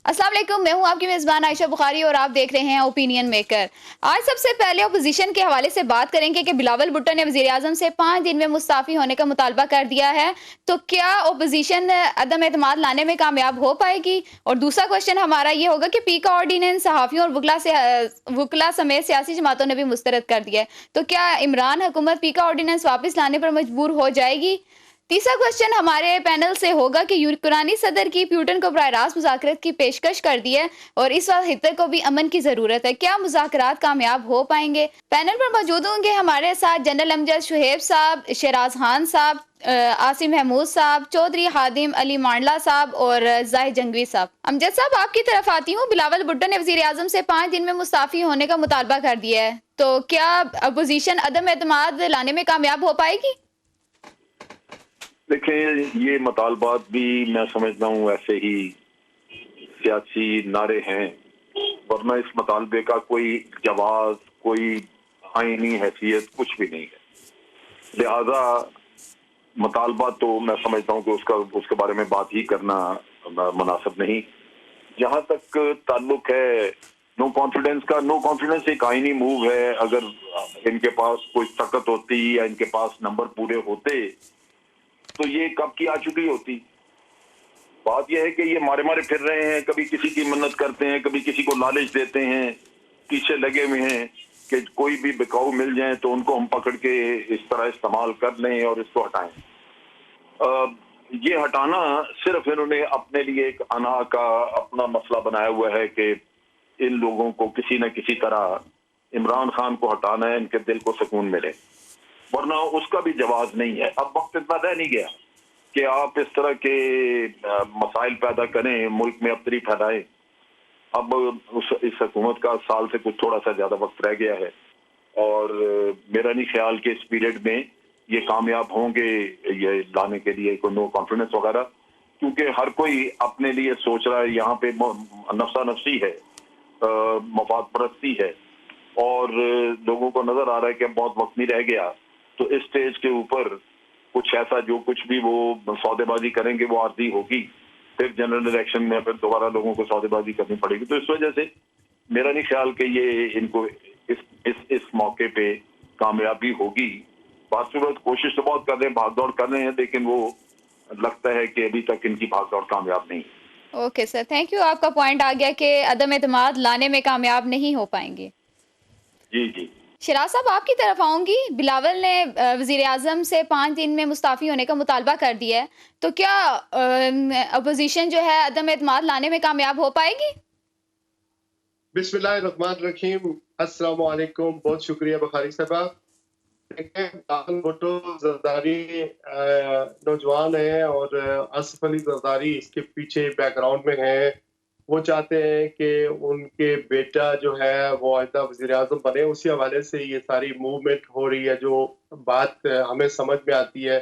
अस्सलाम वालेकुम, मैं हूं आपकी मेज़बान आयशा बुखारी और आप देख रहे हैं ओपिनियन मेकर। आज सबसे पहले अपोजिशन के हवाले से बात करेंगे कि बिलावल भुट्टो ने वज़ीर-ए-आज़म से 5 दिन में मुस्ताफ़ी होने का मुतालबा कर दिया है। तो क्या अपोजिशन अदम एतमाद लाने में कामयाब हो पाएगी? और दूसरा क्वेश्चन हमारा ये होगा कि पी का ऑर्डिनेंस सहाफ़ियों और वुकला समेत सियासी जमातों ने भी मुस्तरद कर दिया है। तो क्या इमरान हुकूमत पी का ऑर्डिनेंस वापस लाने पर मजबूर हो जाएगी? तीसरा क्वेश्चन हमारे पैनल से होगा कि यूक्रेनी सदर की प्यूटन को बराह रास्त मुज़ाकरात की पेशकश कर दी है और इस वक्त हितर को भी अमन की ज़रूरत है। क्या मुज़ाकरात कामयाब हो पाएंगे? पैनल पर मौजूद होंगे हमारे साथ जनरल अमजद शुहेब साहब, शहराज खान साहब, आसिम महमूद साहब, चौधरी हादिम अली मांडला साहब और जाहिद जंगवी साहब। अमजद साहब, आपकी तरफ आती हूँ। बिलावल भुट्टो ने वज़ीर-ए-आज़म से 5 दिन में मुस्ताफ़ी होने का मुतालबा कर दिया है। तो क्या अपोजिशन अदम एतमाद लाने में कामयाब हो पाएगी? देखें, ये मुतालबात भी मैं समझता हूँ ऐसे ही सियासी नारे हैं, वरना इस मुतालबे का कोई जवाब, कोई आईनी हैसियत कुछ भी नहीं है। लिहाजा मुतालबा तो मैं समझता हूँ कि उसके बारे में बात ही करना मुनासिब नहीं। जहाँ तक ताल्लुक है नो कॉन्फिडेंस एक आईनी मूव है। अगर इनके पास कोई ताकत होती या इनके पास नंबर पूरे होते तो ये कब की आ चुकी होती। बात यह है कि ये मारे मारे फिर रहे हैं, कभी किसी की मन्नत करते हैं, कभी किसी को लालच देते हैं, पीछे लगे हुए हैं कि कोई भी बिकाऊ मिल जाए तो उनको हम पकड़ के इस तरह इस्तेमाल कर लें और इसको हटाएं। ये हटाना सिर्फ इन्होंने अपने लिए एक अना का अपना मसला बनाया हुआ है कि इन लोगों को किसी न किसी तरह इमरान खान को हटाना है, इनके दिल को सुकून मिले, वरना उसका भी जवाब नहीं है। अब वक्त इतना रह नहीं गया कि आप इस तरह के मसाइल पैदा करें, मुल्क में अबतरी फैलाएं। अब इस हुकूमत का साल से कुछ थोड़ा सा ज्यादा वक्त रह गया है और मेरा नहीं ख्याल कि इस पीरियड में ये कामयाब होंगे ये लाने के लिए कोई नो कॉन्फिडेंस वगैरह, क्योंकि हर कोई अपने लिए सोच रहा है। यहाँ पे नफसा नफसी है, मफाद परस्ती है और लोगों को नजर आ रहा है कि बहुत वक्त नहीं रह गया। तो इस स्टेज के ऊपर कुछ ऐसा जो कुछ भी वो सौदेबाजी करेंगे वो आर्जी होगी, फिर जनरल इलेक्शन में फिर दोबारा लोगों को सौदेबाजी करनी पड़ेगी। तो इस वजह से मेरा नहीं ख्याल कि ये इनको इस मौके पे कामयाबी होगी। बासूरत कोशिश तो बहुत कर रहे हैं, भाग दौड़ कर रहे हैं, लेकिन वो लगता है कि अभी तक इनकी भाग दौड़ कामयाब नहीं। Okay sir, thank you. आपका पॉइंट आ गया कि अदम एतमाद लाने में कामयाब नहीं हो पाएंगे। जी जी। शिराज साहब, आपकी तरफ आऊंगी। बिलावल ने वज़ीर-ए-आज़म से 5 दिन में मुस्ताफ़ी होने का मुतालबा कर दिया है। तो क्या अपोजिशन जो है अदम एतमाद लाने में कामयाब हो पाएगी? बिस्मिल्लाहिर्रहमानिर्रहीम, अस्सलाम वालेकुम। बहुत शुक्रिया बुखारी साहबा। बिलावल भुट्टो जरदारी नौजवान है और आसिफ अली जरदारी इसके पीछे बैकग्राउंड में है। वो चाहते हैं कि उनके बेटा जो है वो आइंदा वज़ीर-ए-आज़म बने। उसी हवाले से ये सारी मूवमेंट हो रही है। जो बात हमें समझ में आती है,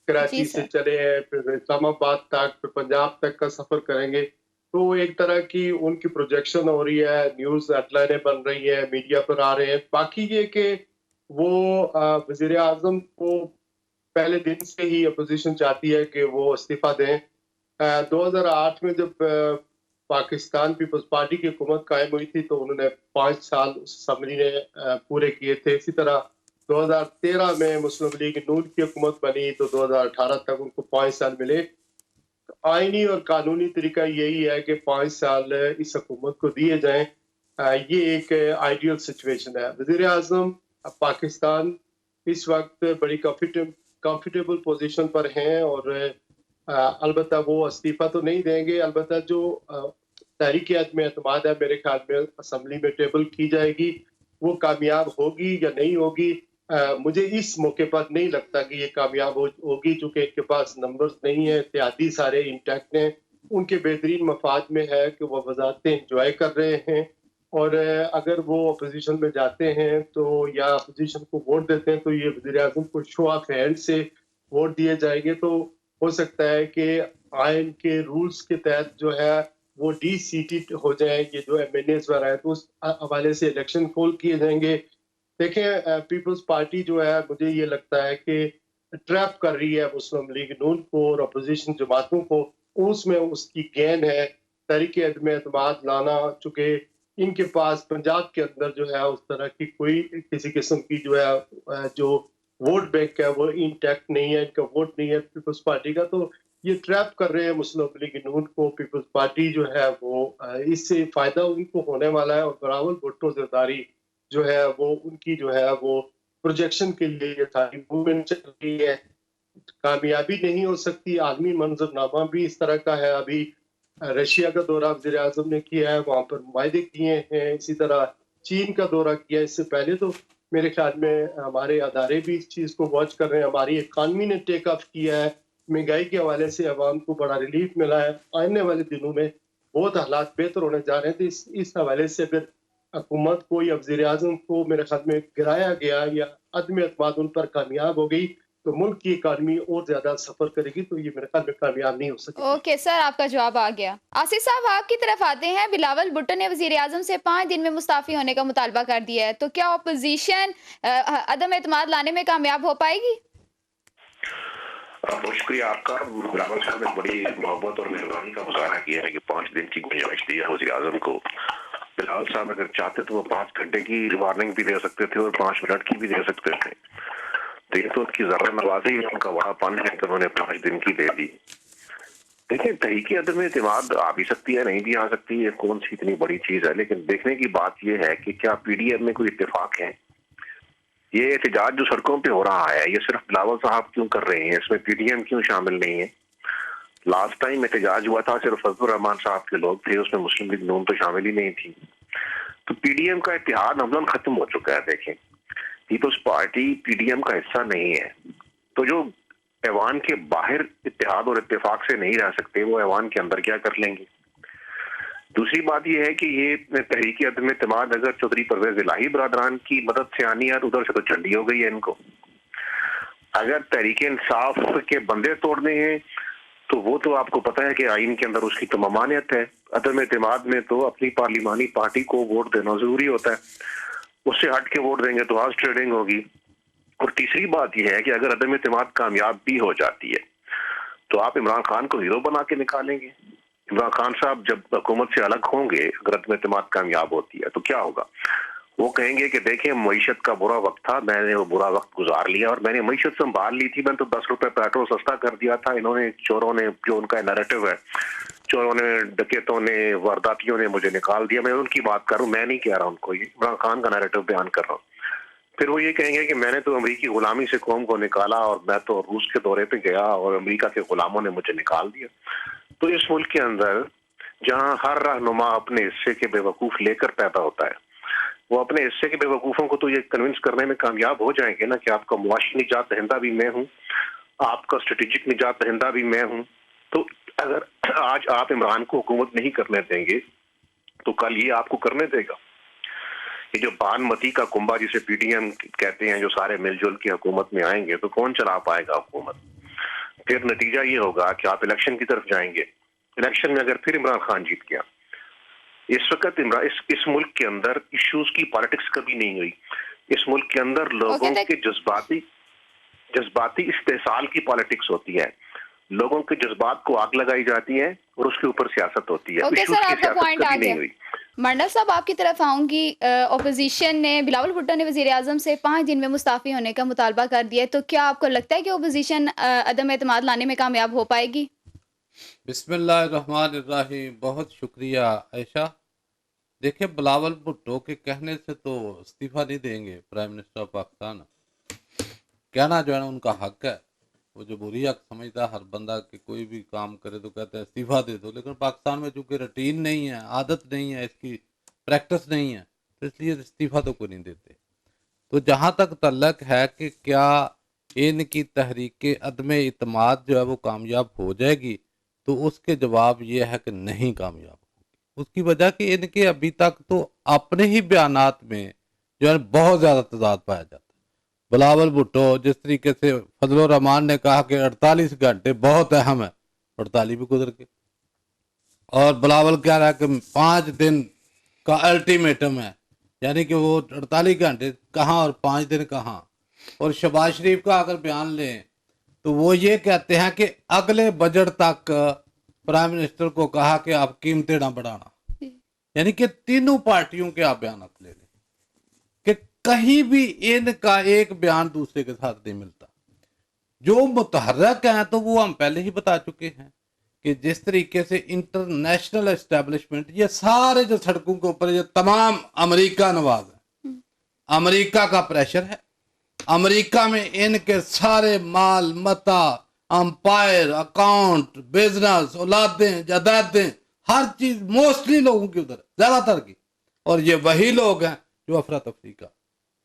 कराची से चले हैं, फिर इस्लामाबाद तक, फिर पंजाब तक का सफर करेंगे। तो एक तरह की उनकी प्रोजेक्शन हो रही है, न्यूज़ हेडलाइनें बन रही है, मीडिया पर आ रहे हैं। बाकी ये कि वो वज़ीर-ए-आज़म को पहले दिन से ही अपोजिशन चाहती है कि वो इस्तीफा दें। 2008 में जब पाकिस्तान पीपल्स पार्टी की हुकूमत कायम हुई थी तो उन्होंने 5 साल उस असम्बली ने पूरे किए थे। इसी तरह 2013 में मुस्लिम लीग नून की हुकूमत बनी तो 2018 तक उनको 5 साल मिले। आईनी और कानूनी तरीका यही है कि 5 साल इस हुकूमत को दिए जाएं। ये एक आइडियल सिचुएशन है। वज़ीर-ए-आज़म पाकिस्तान इस वक्त बड़ी कंफर्टेबल पोजीशन पर हैं और अलबत्ता वो इस्तीफा तो नहीं देंगे। अलबत्ता जो तहरीक अदम एतमाद है, मेरे ख्याल में असम्बली में टेबल की जाएगी। वो कामयाब होगी या नहीं होगी, मुझे इस मौके पर नहीं लगता कि ये कामयाब होगी, चूंकि इनके पास नंबर्स नहीं है, इत्तेहादी सारे इंटैक्ट हैं। उनके बेहतरीन मफाद में है कि वो वजारतें इंजॉय कर रहे हैं और अगर वो अपोजिशन में जाते हैं तो या अपोजिशन को वोट देते हैं तो ये वज़ीर-ए-आज़म को शो ऑफ हैंड से वोट दिए जाएंगे। तो हो सकता है कि आइन के रूल्स के तहत जो है वो डी-सीटेड हो जाए ये जो एमएनएस वगैरह है, तो उस हवाले से इलेक्शन कॉल किए जाएंगे। देखें, पीपल्स पार्टी जो है मुझे ये लगता है कि ट्रैप कर रही है मुस्लिम लीग नून को और अपोजिशन जमातों को। उसमें उसकी गेन है तहरीक अदम एतमाद लाना, चूँकि इनके पास पंजाब के अंदर जो है उस तरह की कोई किसी किस्म की जो है जो वोट बैंक है वो इंटैक्ट नहीं है, इनका वोट नहीं है पीपल्स पार्टी का, तो ये ट्रैप कर रहे हैं मुस्लिम लीग नून को। पीपल्स पार्टी जो है वो इससे फायदा उनको होने वाला है, और बिलावल भुट्टो जरदारी जो है वो उनकी जो है वो प्रोजेक्शन के लिए ये सारी मूवमेंट चल रही है। कामयाबी नहीं हो सकती। आलमी मंजरनामा भी इस तरह का है। अभी रशिया का दौरा वज़ीर आज़म ने किया है, वहाँ पर मुआहदे किए हैं। इसी तरह चीन का दौरा किया। इससे पहले तो मेरे ख्याल में हमारे अदारे भी इस चीज़ को वॉच कर रहे हैं। हमारी इकानमी ने टेक ऑफ किया है। महंगाई के हवाले से अवाम को बड़ा रिलीफ मिला है। आने वाले दिनों में बहुत हालात बेहतर होने जा रहे हैं। तो इस हवाले से अगर हुकूमत को या वज़ीर आज़म को मेरे ख्याल में गिराया गया या अदम एतमाद उन पर कामयाब हो गई तो मुल्क की इकानमी और ज्यादा सफर करेगी, तो ये मेरे ख्याल में कामयाब नहीं हो सकेगी। ओके सर, आपका जवाब आ गया। आसिफ साहब, आपकी तरफ आते हैं। बिलावल भुट्टो ने वजीर आजम से 5 दिन में मुस्ताफी होने का मुतालबा कर दिया है, तो क्या अपोजिशन अदम एतमाद लाने में कामयाब हो पाएगी? बहुत शुक्रिया आपका। बिलावल साहब ने बड़ी मोहब्बत और मेहरबानी का मुजाहरा किया है कि 5 दिन की गुंजाइश दी है वज़ीर आज़म को। बिलावल साहब अगर चाहते तो वो 5 घंटे की वार्निंग भी दे सकते थे और 5 मिनट की भी दे सकते थे। तो ये तो उनकी जरा नवाजी है, उनका बड़ापन है कि उन्होंने 5 दिन की दे दी। देखिए, तहरीक अदम एतमाद आ भी सकती है, नहीं भी आ सकती है, कौन सी इतनी बड़ी चीज है। लेकिन देखने की बात यह है कि क्या पीडीएम में कोई इत्तेफाक है। ये एहतजाज जो सड़कों पे हो रहा है ये सिर्फ बिलावल साहब क्यों कर रहे हैं, इसमें पीडीएम क्यों शामिल नहीं है? लास्ट टाइम एहतजाज हुआ था सिर्फ फजलुर रहमान साहब के लोग थे, उसमें मुस्लिम लीग नून तो शामिल ही नहीं थी। तो पीडीएम का इत्तेहाद अमलन खत्म हो चुका है। देखें, पीपल्स पार्टी पीडीएम का हिस्सा नहीं है, तो जो ऐवान के बाहर इत्तेहाद और इत्तेफाक से नहीं रह सकते वो ऐवान के अंदर क्या कर लेंगे। दूसरी बात यह है कि ये तहरीक अदम एतमाद अगर चौधरी परवेज इलाही बरादरान की मदद से आनी है तो उधर से तो चंडी हो गई है इनको। अगर तहरीक इंसाफ के बंदे तोड़ने हैं तो वो तो आपको पता है कि आइन के अंदर उसकी तो ममानियत है। अदम एतमाद में तो अपनी पार्लिमानी पार्टी को वोट देना जरूरी होता है, उससे हट के वोट देंगे तो हाउस ट्रेडिंग होगी। और तीसरी बात यह है कि अगर अदम एतमाद कामयाब भी हो जाती है तो आप इमरान खान को हीरो बना के निकालेंगे। इमरान खान साहब जब हुकूमत से अलग होंगे, अगर अदम एतमाद कामयाब होती है तो क्या होगा? वो कहेंगे कि देखें, मईशत का बुरा वक्त था, मैंने वो बुरा वक्त गुजार लिया और मैंने मईशत संभाल ली थी। मैंने तो 10 रुपए पेट्रोल सस्ता कर दिया था। इन्होंने, चोरों ने, जो उनका नैरेटिव है, चोरों ने, डकैतों ने, वारदातियों ने मुझे निकाल दिया। मैं उनकी बात कर रहा हूँ, मैं नहीं कह रहा उनको, ये इमरान खान का नैरेटिव बयान कर रहा हूँ। फिर वो ये कहेंगे कि मैंने तो अमेरिकी गुलामी से कौम को निकाला और मैं तो रूस के दौरे पे गया और अमेरिका के गुलामों ने मुझे निकाल दिया। तो इस मुल्क के अंदर जहां हर रहनुमा अपने हिस्से के बेवकूफ लेकर पैदा होता है, वो अपने हिस्से के बेवकूफों को तो ये कन्विंस करने में कामयाब हो जाएंगे ना कि आपका मुआशी निजात दहिंदा भी मैं हूँ, आपका स्ट्रेटेजिक निजात दहिंदा भी मैं हूँ। तो अगर आज आप इमरान को हुकूमत नहीं करने देंगे तो कल ये आपको करने देगा। ये जो बानमती का कुंभा जिसे पीडीएम कहते हैं, जो सारे मिलजुल की हुकूमत में आएंगे तो कौन चला पाएगा हुकूमत? फिर नतीजा ये होगा कि आप इलेक्शन की तरफ जाएंगे। इलेक्शन में अगर फिर इमरान खान जीत गया, इस वक्त इस मुल्क के अंदर इश्यूज की पॉलिटिक्स कभी नहीं हुई। इस मुल्क के अंदर लोगों के जज्बाती इस्तेसाल की पॉलिटिक्स होती है। लोगों के जज्बात को आग लगाई जाती है और उसके ऊपर सियासत होती है। ओके सर, आपका पॉइंट आ गया। मंडल साहब, आपकी तरफ आऊंगी। ओपोजिशन ने, बिलावल भुट्टो ने वजीर आजम से 5 दिन में मुस्ताफी होने का मुतालबा कर दिया है, तो क्या आपको लगता है कि ओपोजिशन अदम एतमाद लाने में कामयाब हो पाएगी? बिस्मिल्लाहिर्रहमानिर्रहीम। बहुत शुक्रिया आयशा। देखिए, बिलावल भुट्टो के कहने से तो इस्तीफा नहीं देंगे प्राइम मिनिस्टर ऑफ पाकिस्तान। कहना जो है ना उनका हक है, वो जो बुरी हक समझता है हर बंदा कि कोई भी काम करे तो कहते हैं इस्तीफा दे दो। लेकिन पाकिस्तान में चूंकि रूटीन नहीं है, आदत नहीं है, इसकी प्रैक्टिस नहीं है, तो इसलिए इस्तीफा तो कोई नहीं देते। तो जहाँ तक तल्लक है कि क्या इनकी तहरीक अदम इतमाद जो है वो कामयाब हो जाएगी, तो उसके जवाब ये है कि नहीं कामयाब होगी। उसकी वजह कि इनके अभी तक तो अपने ही बयानात में जो है बहुत ज़्यादा तजाद पाया जाता है। बिलावल भुट्टो जिस तरीके से फजलुर रहमान ने कहा कि 48 घंटे बहुत अहम है, 48 भी गुजर गए। और बिलावल कह रहा है कि 5 दिन का अल्टीमेटम है, यानी कि वो 48 घंटे कहाँ और 5 दिन कहाँ। और शहबाज शरीफ का अगर बयान लें तो वो ये कहते हैं कि अगले बजट तक प्राइम मिनिस्टर को कहा कि आप कीमतें ना बढ़ाना, यानी कि तीनों पार्टियों के आप बयान ले लें कि कहीं भी इनका एक बयान दूसरे के साथ नहीं मिलता। जो मुतहर्रक हैं तो वो हम पहले ही बता चुके हैं कि जिस तरीके से इंटरनेशनल एस्टेब्लिशमेंट, ये सारे जो सड़कों के ऊपर ये तमाम अमेरिका नवाज है, अमेरिका का प्रेशर है। अमेरिका में इनके सारे माल मता, अंपायर, अकाउंट, बिजनेस, औलादें, जायदादें, हर चीज मोस्टली लोगों की उधर, ज्यादातर की। और ये वही लोग हैं जो अफरा तफरी का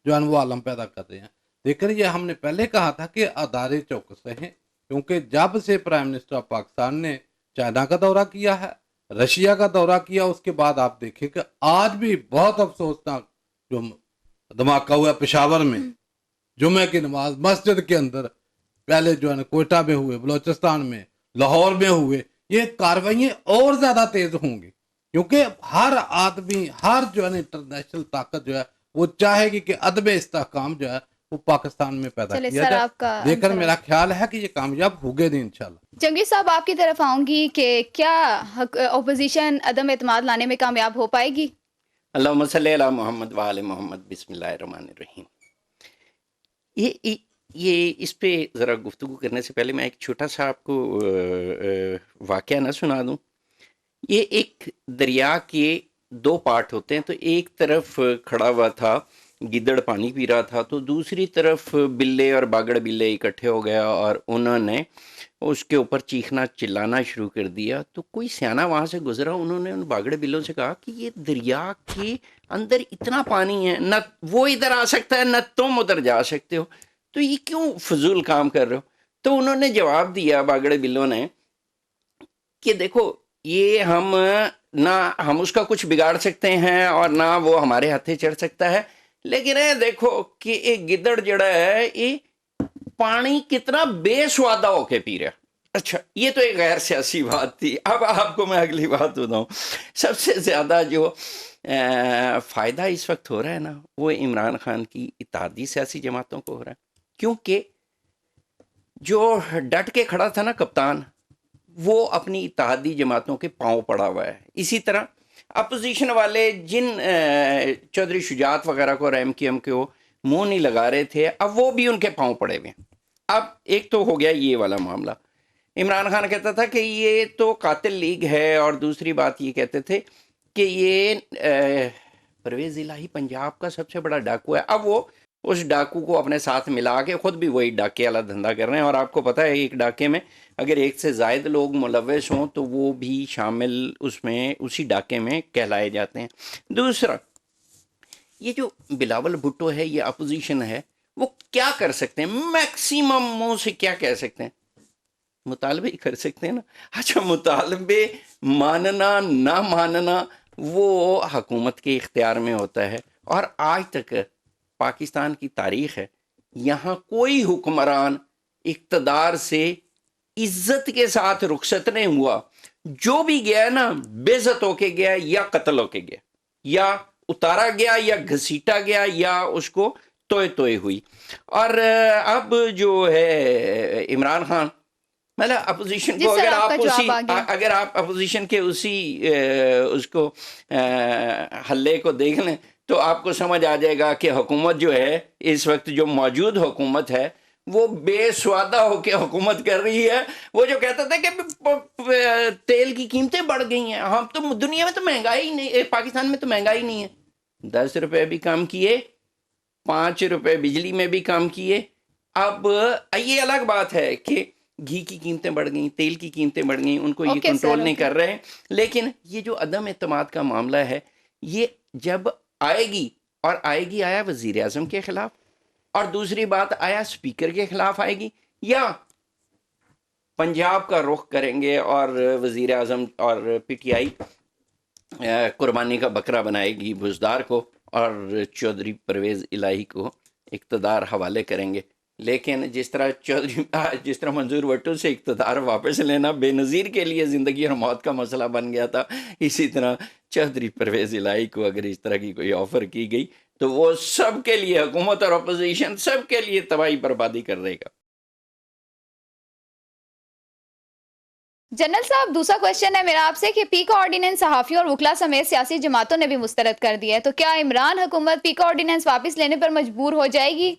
जो अनवा आलम पैदा कर रहे हैं। लेकिन ये हमने पहले कहा था कि अदारे चौकस रहें, क्योंकि जब से प्राइम मिनिस्टर ऑफ पाकिस्तान ने चाइना का दौरा किया है, रशिया का दौरा किया, उसके बाद आप देखें कि आज भी बहुत अफसोसनाक जो धमाका हुआ पेशावर में, जुमे की नमाज मस्जिद के अंदर, पहले जो है ना कोयटा में हुए, बलोचिस्तान में, लाहौर में हुए, ये कार्रवाइयाँ और ज्यादा तेज होंगी, क्योंकि हर आदमी, हर जो है इंटरनेशनल ताकत जो है वो चाहेगी कि अदब इस्तेहकाम जो है वो पाकिस्तान में पैदा किया जाए। लेकिन मेरा ख्याल है कि ये कामयाब होंगे नहीं इंशाल्लाह। जंगीर साहब, आपकी तरफ आऊंगी कि क्या ओपोजिशन अदम एतमाद लाने में कामयाब हो पाएगी? अल्लाहुम्मा सल्ली अला मोहम्मद व आले मोहम्मद, बिस्मिल्लाहिर्रहमानिर्रहीम। ये इस पे ज़रा गुफ्तगू करने से पहले मैं एक छोटा सा आपको वाक़या ना सुना दूं। ये एक दरिया के दो पार्ट होते हैं, तो एक तरफ खड़ा हुआ था गिद्दड़ पानी पी रहा था, तो दूसरी तरफ बिल्ले और बागड़ बिल्ले इकट्ठे हो गया और उन्होंने उसके ऊपर चीखना चिल्लाना शुरू कर दिया। तो कोई सियाना वहाँ से गुजरा, उन्होंने उन बागड़ बिल्लों से कहा कि ये दरिया के अंदर इतना पानी है, न वो इधर आ सकता है न तुम उधर जा सकते हो, तो ये क्यों फजूल काम कर रहे हो? तो उन्होंने जवाब दिया बागड़ बिल्लों ने कि देखो, ये हम उसका कुछ बिगाड़ सकते हैं और ना वो हमारे हाथे चढ़ सकता है, लेकिन देखो कि एक गिद्दड़ जड़ा है ये पानी कितना बेस्वादा होके पी रहा। अच्छा, ये तो एक गैर सियासी बात थी। अब आपको मैं अगली बात बताऊं। सबसे ज्यादा जो फायदा इस वक्त हो रहा है ना, वो इमरान खान की इत्तेहादी सियासी जमातों को हो रहा है, क्योंकि जो डट के खड़ा था ना कप्तान, वो अपनी इत्तेहादी जमातों के पांव पड़ा हुआ है। इसी तरह अपोजिशन वाले जिन चौधरी शुजात वगैरह को और MKM को मुंह नहीं लगा रहे थे, अब वो भी उनके पांव पड़े हुए हैं। अब एक तो हो गया ये वाला मामला। इमरान खान कहता था कि ये तो कातिल लीग है, और दूसरी बात ये कहते थे कि ये परवेज़ इलाही पंजाब का सबसे बड़ा डाकू है। अब वो उस डाकू को अपने साथ मिला के खुद भी वही डाके वाला धंधा कर रहे हैं। और आपको पता है एक डाके में अगर एक से ज़ायद लोग मुलव्वस हों तो वो भी शामिल उसमें उसी डाके में कहलाए जाते हैं। दूसरा, ये जो बिलावल भुट्टो है, ये अपोजिशन है, वो क्या कर सकते हैं? मैक्सिमम मुंह से क्या कह सकते हैं? मुतालबे ही कर सकते हैं ना। अच्छा, मुतालबे मानना ना मानना वो हुकूमत के इख्तियार में होता है। और आज तक पाकिस्तान की तारीख है, यहाँ कोई हुक्मरान इक़्तिदार से इज्जत के साथ रुखसत नहीं हुआ। जो भी गया ना, बेइज्जत होके गया, या कत्ल होके गया, या उतारा गया, या घसीटा गया, या उसको तोय तोय हुई। और अब जो है इमरान खान, मतलब अपोजिशन को अगर आप अपोजिशन के उसी उसको हल्ले को देख लें तो आपको समझ आ जाएगा कि हुकूमत जो है इस वक्त, जो मौजूद हुकूमत है, वो बेस्वादा होकर हुकूमत कर रही है। वो जो कहता था कि तेल की कीमतें बढ़ गई हैं, हम तो दुनिया में तो महंगाई नहीं, पाकिस्तान में तो महंगाई नहीं है। 10 रुपए भी कम किए, 5 रुपए बिजली में भी कम किए। अब ये अलग बात है कि घी की कीमतें बढ़ गई, तेल की कीमतें बढ़ गई, उनको ये कंट्रोल नहीं कर रहे हैं। लेकिन ये जो अदम एतमाद का मामला है, ये जब आएगी, और आएगी, आया वजीर आजम के खिलाफ, और दूसरी बात आया स्पीकर के खिलाफ आएगी, या पंजाब का रुख करेंगे और वजीर आजम और PTI कुर्बानी का बकरा बनाएगी बुजदार को, और चौधरी परवेज़ इलाही को इक़्तिदार हवाले करेंगे। लेकिन जिस तरह मंजूर भुट्टो से इक़्तिदार वापस लेना बेनज़ीर के लिए ज़िंदगी और मौत का मसला बन गया था, इसी तरह चौधरी परवेज़ इलाही को अगर इस तरह की कोई ऑफ़र की गई तो वो सब के लिए, हुकूमत और अपोजिशन सब के लिए तबाही बर्बादी कर देगा। जनरल साहब, दूसरा क्वेश्चन है मेरा आपसे कि पी का ऑर्डिनेंस सहाफ़ियों और वकला समेत सियासी जमातों ने भी मुस्तरद कर दिया है, तो क्या इमरान हुकूमत पी का ऑर्डिनेंस वापस लेने पर मजबूर हो जाएगी?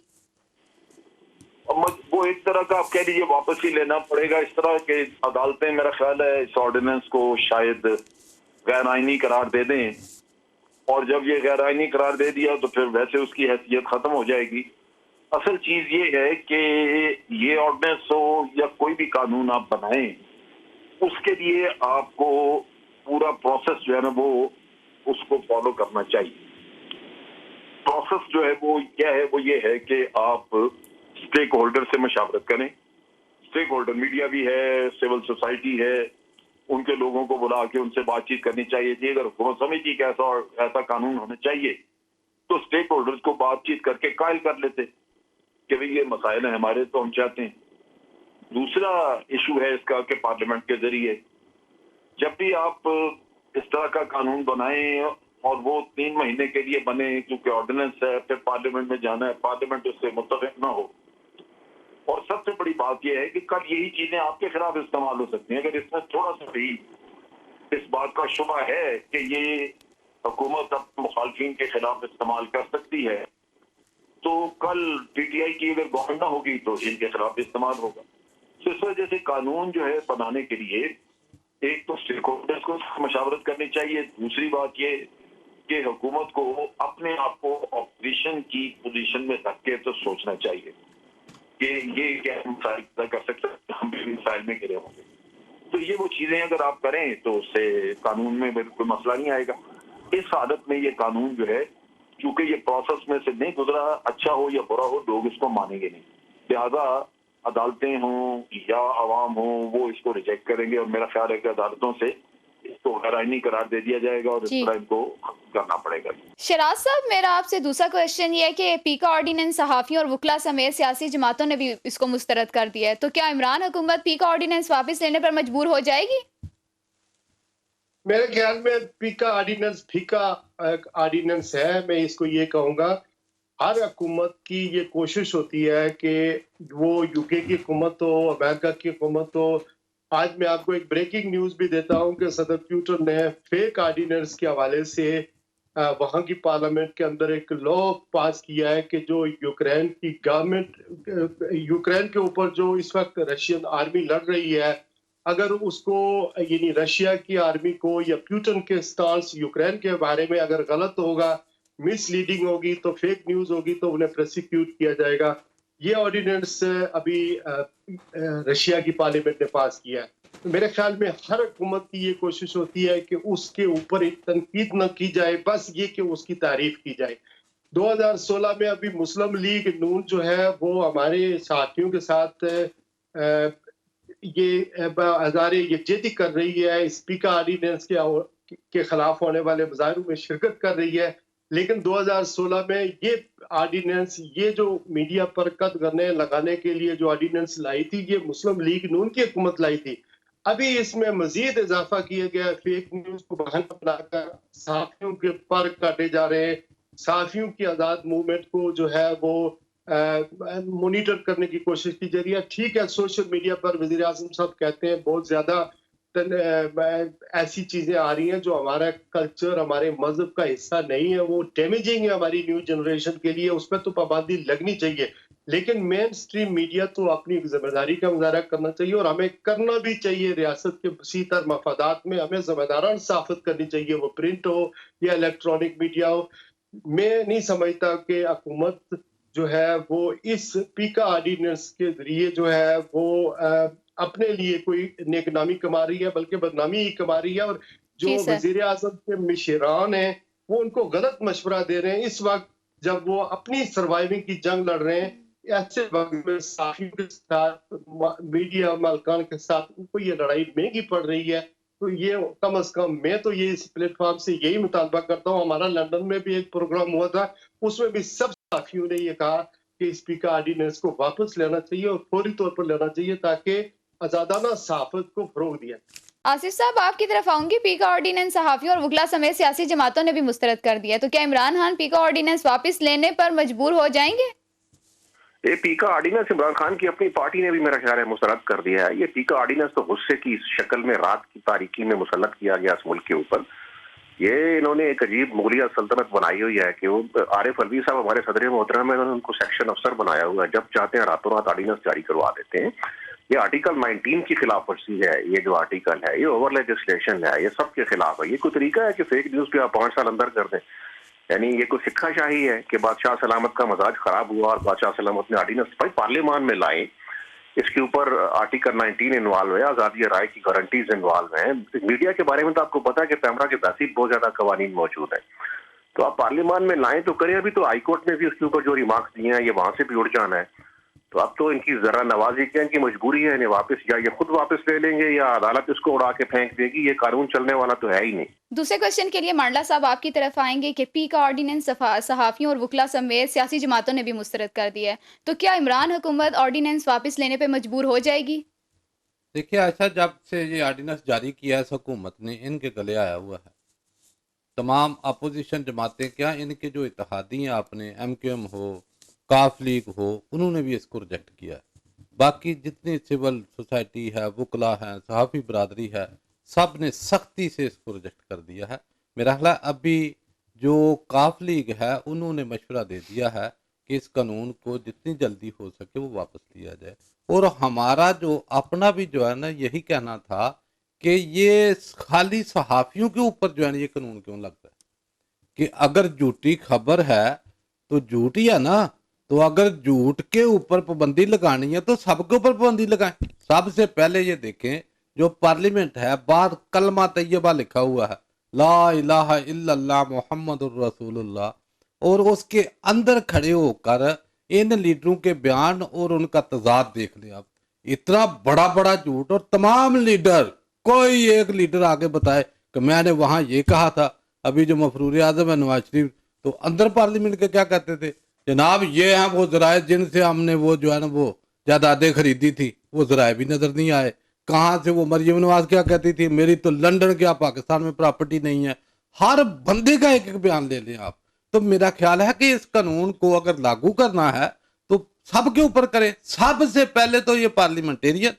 वो एक तरह का आप कह लीजिए वापस ही लेना पड़ेगा। इस तरह के अदालतें मेरा ख्याल है इस ऑर्डिनेंस को शायद गैर आइनी करार दे दें, और जब ये गैर आइनी करार दे दिया तो फिर वैसे उसकी हैसियत खत्म हो जाएगी। असल चीज ये है कि ये ऑर्डिनेंस हो या कोई भी कानून आप बनाएं, उसके लिए आपको पूरा प्रोसेस जो है ना वो उसको फॉलो करना चाहिए। प्रोसेस जो है वो क्या है, वो ये है कि आप स्टेक होल्डर से मशावरत करें। स्टेक होल्डर मीडिया भी है, सिविल सोसाइटी है, उनके लोगों को बुला के उनसे बातचीत करनी चाहिए थी। अगर हुकूमत समझती कि ऐसा कानून होना चाहिए तो स्टेक होल्डर्स को बातचीत करके कायल कर लेते कि भाई ये मसाइल हैं हमारे, तो हम चाहते हैं। दूसरा इशू है इसका कि पार्लियामेंट के जरिए जब भी आप इस तरह का कानून बनाएं और वो 3 महीने के लिए बने, क्योंकि ऑर्डिनेंस है, फिर पार्लियामेंट में जाना है, पार्लियामेंट उससे मुत्तफिक ना हो। और सबसे बड़ी बात यह है कि कल यही चीजें आपके खिलाफ इस्तेमाल हो सकती हैं। अगर इसमें थोड़ा सा भी इस बात का शुबा है कि ये हुकूमत अब मुखालफिन के खिलाफ इस्तेमाल कर सकती है, तो कल पीटीआई की अगर गवर्नमेंट ना होगी तो इनके खिलाफ इस्तेमाल होगा। तो इस वजह से कानून जो है बनाने के लिए एक तो स्टेक होल्डर्स को मशावरत करनी चाहिए। दूसरी बात ये कि हुकूमत को अपने आप को ऑपोजिशन की पोजीशन में रख के तो सोचना चाहिए कि ये क्या मसाइल कर सकते हैं, हम भी मिसाइल में गिरे होंगे। तो ये वो चीजें अगर आप करें तो उससे कानून में कोई मसला नहीं आएगा। इस हालत में ये कानून जो है, क्योंकि ये प्रोसेस में से नहीं गुजरा, अच्छा हो या बुरा हो, लोग इसको मानेंगे नहीं। लिहाजा अदालतें हों या अवाम हो, वो इसको रिजेक्ट करेंगे, और मेरा ख्याल है कि अदालतों से इसको गैर आइनी करार दे दिया जाएगा और इस जी। तरह इनको करना पड़ेगा। शराज साहब, मेरा आपसे दूसरा क्वेश्चन ये है कि पी का ऑर्डिनेंस सहाफ़ियों और वकला समेत सियासी जमातों ने भी इसको मुस्तरद कर दिया है, तो क्या इमरान हुकूमत पी का ऑर्डिनेंस वापस लेने पर मजबूर हो जाएगी? मेरे ख्याल में फीका ऑर्डिनेंस है। मैं इसको ये कहूंगा, हर हुकूमत की ये कोशिश होती है कि वो यूके की हुकूमत हो, अमेरिका की हुकूमत हो। आज मैं आपको एक ब्रेकिंग न्यूज भी देता हूं कि सदर प्यूटन ने फेक ऑर्डिनेंस के हवाले से वहां की पार्लियामेंट के अंदर एक लॉ पास किया है कि जो यूक्रेन की गवर्नमेंट, यूक्रेन के ऊपर जो इस वक्त रशियन आर्मी लड़ रही है, अगर उसको यानी रशिया की आर्मी को या प्यूटन के स्टांस यूक्रेन के बारे में अगर गलत होगा, मिसलीडिंग होगी, तो फेक न्यूज होगी, तो उन्हें प्रोसिक्यूट किया जाएगा। ये ऑर्डिनेंस अभी रशिया की पार्लियामेंट ने पास किया है। तो मेरे ख्याल में हर हुकूमत की ये कोशिश होती है कि उसके ऊपर एक तनकीद न की जाए, बस ये कि उसकी तारीफ की जाए। 2016 में अभी मुस्लिम लीग नून जो है वो हमारे साथियों के साथ ये हजारे यकजहती कर रही है, स्पीकर ऑर्डिनेंस के खिलाफ होने वाले मुजाहरों में शिरकत कर रही है। लेकिन 2016 में ये ऑर्डिनेंस, ये जो मीडिया पर कदगने लगाने के लिए जो ऑर्डिनेंस लाई थी, ये मुस्लिम लीग नून की हुकूमत लाई थी। अभी इसमें मजीद इजाफा किया गया, फेक न्यूज को बहाना बनाकर सहाफियों के पर काटे जा रहे हैं। सहाफियों की आजाद मूवमेंट को जो है वो मॉनिटर करने की कोशिश की जा रही है। ठीक है, सोशल मीडिया पर वजीर आजम साहब कहते हैं बहुत ज्यादा ऐसी चीजें आ रही हैं जो हमारा कल्चर, हमारे मजहब का हिस्सा नहीं है, वो डैमेजिंग है हमारी न्यू जनरेशन के लिए, उस पर तो पाबंदी लगनी चाहिए। लेकिन मेन स्ट्रीम मीडिया तो अपनी जिम्मेदारी का मुजाहरा करना चाहिए, और हमें करना भी चाहिए। रियासत के वसीतर मफादात में हमें जिम्मेदाराना सहाफत करनी चाहिए, वो प्रिंट हो या इलेक्ट्रॉनिक मीडिया हो। मैं नहीं समझता कि हुकूमत जो है वो इस पीका ऑर्डिनेंस के जरिए जो है वो अपने लिए कोई नेकनामी कमा रही है, बल्कि बदनामी ही कमा रही है। और जो जी सर। वजीर आजम के मिशरान हैं वो उनको गलत मशवरा दे रहे हैं इस वक्त जब वो अपनी सर्वाइविंग की जंग लड़ रहे हैं। ऐसे वक्त में साथियों के साथ, मीडिया मालकान के साथ उनको ये लड़ाई महंगी पड़ रही है। तो ये कम अज कम मैं तो ये इस प्लेटफॉर्म से यही मुतालबा करता हूँ। हमारा लंदन में भी एक प्रोग्राम हुआ था, उसमें भी सब साथियों ने ये कहा कि स्पीकर ऑर्डिनेंस को वापस लेना चाहिए और फौरी तौर पर लेना चाहिए ताकि आजादाना सहाफत को फरोग दिया। आसिफ साहब, आपकी तरफ आऊंगी। पी का ऑर्डिनेंस सहाफियों और वकला समेत सियासी जमातों ने भी मुस्तरद कर दिया है, तो क्या इमरान खान पी का ऑर्डिनेंस वापस लेने पर मजबूर हो जाएंगे? یہ پی کا آرڈیننس عمران خان کی اپنی پارٹی نے بھی میرا خیال ہے مسترد کر دیا ہے. یہ پی کا آرڈیننس تو غصے کی شکل میں رات کی تاریکی میں مسلط کیا گیا اس ملک کے اوپر. یہ انہوں نے ایک عجیب مغلیہ سلطنت بنائی ہوئی ہے کہ وہ عارف الوی صاحب ہمارے صدر محترم ہیں, انہوں نے ان کو سیکشن افسر بنایا ہوا ہے, جب چاہتے ہیں راتوں رات آرڈیننس جاری کروا دیتے ہیں. یہ آرٹیکل 19 کی خلاف ورزی ہے. یہ جو آرٹیکل ہے یہ اوور لیجسلیشن ہے, یہ سب کے خلاف ہے. یہ کوئی طریقہ ہے کہ فیک نیوز پہ آپ 5 سال اندر کر دیں؟ یعنی یہ کوئی سکھا شاہی ہے کہ بادشاہ سلامت کا مزاج خراب ہوا اور بادشاہ سلامت نے آرڈیننس بھائی پارلیمان میں لائیں, اس کے اوپر آرٹیکل 19 انوالو ہے, آزادی رائے کی گارنٹیز انوالو ہیں. میڈیا کے بارے میں تو آپ کو پتا ہے کہ پیمرا کے ویسے بہت زیادہ قوانین موجود ہیں, تو آپ پارلیمان میں لائیں تو کریں. ابھی تو ہائی کورٹ نے بھی اس کے اوپر جو ریمارکس دیے ہیں یہ وہاں سے بھی اڑ جانا ہے. تو اب تو ان کی ذرا نوازی کیا, ان کی مجبوری ہے انہیں واپس, یا یہ خود واپس لے لیں گے یا عدالت اس کو اڑا کے پھینک دے گی. یہ قانون چلنے والا تو ہے ہی نہیں. دوسرے کوشچن کے لیے مانڈلا صاحب آپ کی طرف آئیں گے کہ پی کا آرڈیننس صحافیوں اور وکلا سمیت سیاسی جماعتوں نے بھی مسترد کر دیا ہے, تو کیا عمران حکومت آرڈیننس واپس لینے پہ مجبور ہو جائے گی؟ دیکھیے ایسا جب سے یہ آرڈیننس جاری کیا ہے اس حکومت نے, ان کے گلے آیا ہوا ہے. تمام اپوزیشن جماعتیں, کیا ان کے جو اتحادی ہیں آپ نے, ایم کیو ایم ہو, کاف لیگ ہو, انہوں نے بھی اس کو ریجیکٹ کیا ہے. باقی جتنی سول سوسائٹی ہے, وکلا ہیں, صحافی برادری ہے, سب نے سختی سے اس کو ریجیکٹ کر دیا ہے. میرا خیال ہے ابھی جو کاف لیگ ہے انہوں نے مشورہ دے دیا ہے کہ اس قانون کو جتنی جلدی ہو سکے وہ واپس لیا جائے. اور ہمارا جو اپنا بھی جو ہے نا یہی کہنا تھا کہ یہ خالی صحافیوں کے اوپر جو ہے نا یہ قانون کیوں لگتا ہے کہ اگر جھوٹی خبر ہے تو جھوٹ ہی ہے نا, تو اگر جھوٹ کے اوپر پابندی لگانی ہے تو سب کے اوپر پابندی لگائیں. سب سے پہلے یہ دیکھیں جو پارلیمنٹ ہے, بعد کلمہ طیبہ لکھا ہوا ہے, لا الہ الا اللہ محمد الرسول اللہ, اور اس کے اندر کھڑے ہو کر ان لیڈروں کے بیان اور ان کا تضاد دیکھ لیں آپ. اتنا بڑا بڑا جھوٹ, اور تمام لیڈر, کوئی ایک لیڈر آگے بتائے کہ میں نے وہاں یہ کہا تھا. ابھی جو مفرور اعظم ہے نواز شریف, تو اندر پارلیمنٹ کے کیا کہتے تھے, جناب یہ ہیں وہ ذرائع جن سے ہم نے وہ جو ہے نا وہ جائیدادیں خریدی تھی, وہ ذرائع بھی نظر نہیں آئے. کہاں سے وہ مریم نواز کیا کہتی تھی, میری تو لندن کیا پاکستان میں پراپرٹی نہیں ہے. ہر بندے کا ایک ایک بیان لے لیں آپ. تو میرا خیال ہے کہ اس قانون کو اگر لاگو کرنا ہے تو سب کے اوپر کرے. سب سے پہلے تو یہ پارلیمنٹیرین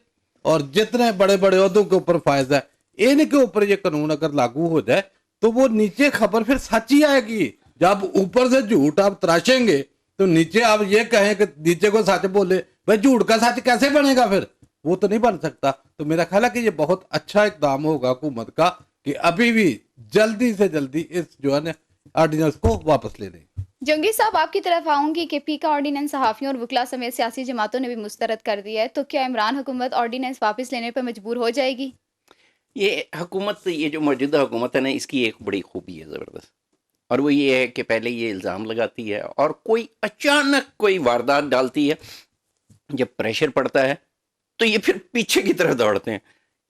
اور جتنے بڑے بڑے عہدوں کے اوپر فائز ہے, ان کے اوپر یہ قانون اگر لاگو ہو جائے تو وہ نیچے خبر پھر سچ ہی آئے گی. جب اوپر سے جھوٹ آپ تراشیں گے تو نیچے آپ یہ کہیں کہ نیچے کو سچ بولے, بھائی جھوٹ کا سچ کیسے بنے گا, پھر وہ تو نہیں بن سکتا. تو میرا خیال ہے کہ یہ بہت اچھا اقدام ہوگا حکومت کا کہ ابھی بھی جلدی سے جلدی اس جو ہے نا آرڈیننس کو واپس لے لیں. جنگی صاحب آپ کی طرف آؤں گی کہ پی کا آرڈیننس صحافیوں اور وکلا سمیت سیاسی جماعتوں نے بھی مسترد کر دیا ہے, تو کیا عمران حکومت آرڈیننس واپس لینے پہ مجبور ہو جائے گی؟ یہ حکومت, یہ جو موجودہ حکومت ہے نا, اس کی ایک بڑی خوبی ہے زبردست, اور وہ یہ ہے کہ پہلے یہ الزام لگاتی ہے اور کوئی اچانک کوئی واردات ڈالتی ہے, جب پریشر پڑتا ہے تو یہ پھر پیچھے کی طرف دوڑتے ہیں.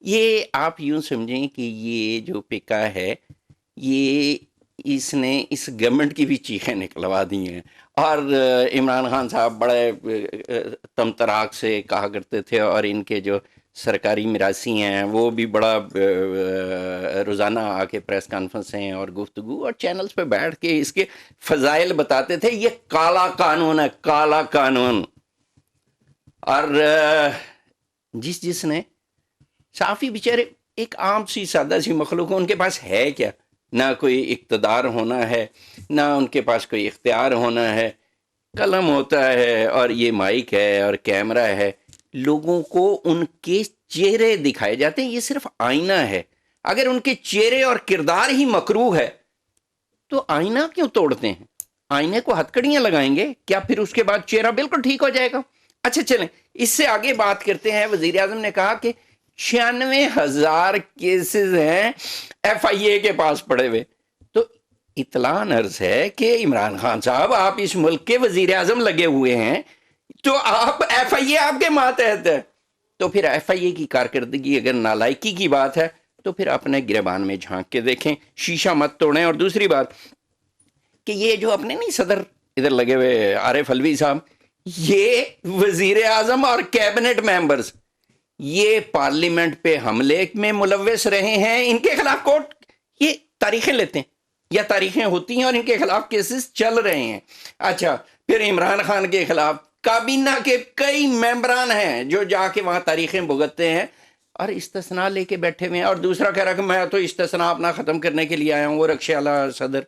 یہ آپ یوں سمجھیں کہ یہ جو پیکا ہے یہ اس نے اس گورنمنٹ کی بھی چیخیں نکلوا دی ہیں. اور عمران خان صاحب بڑے تمتراک سے کہا کرتے تھے, اور ان کے جو سرکاری میراثی ہیں وہ بھی بڑا روزانہ آ کے پریس کانفرنسیں اور گفتگو اور چینلز پہ بیٹھ کے اس کے فضائل بتاتے تھے. یہ کالا قانون ہے, کالا قانون. اور جس نے صحافی بیچارے ایک عام سی سادہ سی مخلوق, ان کے پاس ہے کیا, نہ کوئی اقتدار ہونا ہے, نہ ان کے پاس کوئی اختیار ہونا ہے. قلم ہوتا ہے اور یہ مائک ہے اور کیمرہ ہے, لوگوں کو ان کے چہرے دکھائے جاتے ہیں. یہ صرف آئینہ ہے. اگر ان کے چہرے اور کردار ہی مکروہ ہے تو آئینہ کیوں توڑتے ہیں؟ آئینے کو ہتھکڑیاں لگائیں گے کیا پھر اس کے بعد چہرہ بالکل ٹھیک ہو جائے گا؟ اچھا چلیں اس سے آگے بات کرتے ہیں. وزیر اعظم نے کہا کہ 96,000 کیسز ہیں ایف آئی اے کے پاس پڑے ہوئے. تو اطلاع عرض ہے کہ عمران خان صاحب آپ اس ملک کے وزیر اعظم لگے ہوئے ہیں, تو آپ ایف آئی اے آپ کے ماتحت ہے. تو پھر ایف آئی اے کی کارکردگی اگر نالائکی کی بات ہے تو پھر اپنے گریبان میں جھانک کے دیکھیں, شیشہ مت توڑیں. اور دوسری بات کہ یہ جو اپنے نہیں صدر ادھر لگے ہوئے عارف الوی صاحب, یہ وزیر اعظم اور کیبنٹ ممبرز یہ پارلیمنٹ پہ حملے میں ملوث رہے ہیں. ان کے خلاف کورٹ یہ تاریخیں لیتے ہیں یا تاریخیں ہوتی ہیں اور ان کے خلاف کیسز چل رہے ہیں. اچھا پھر عمران خان کے خلاف کابینہ کے کئی ممبران ہیں جو جا کے وہاں تاریخیں بھگتتے ہیں اور استثناء لے کے بیٹھے ہوئے ہیں، اور دوسرا کہہ رہا کہ میں تو استثناء اپنا ختم کرنے کے لیے آیا ہوں، وہ رکشے والا صدر.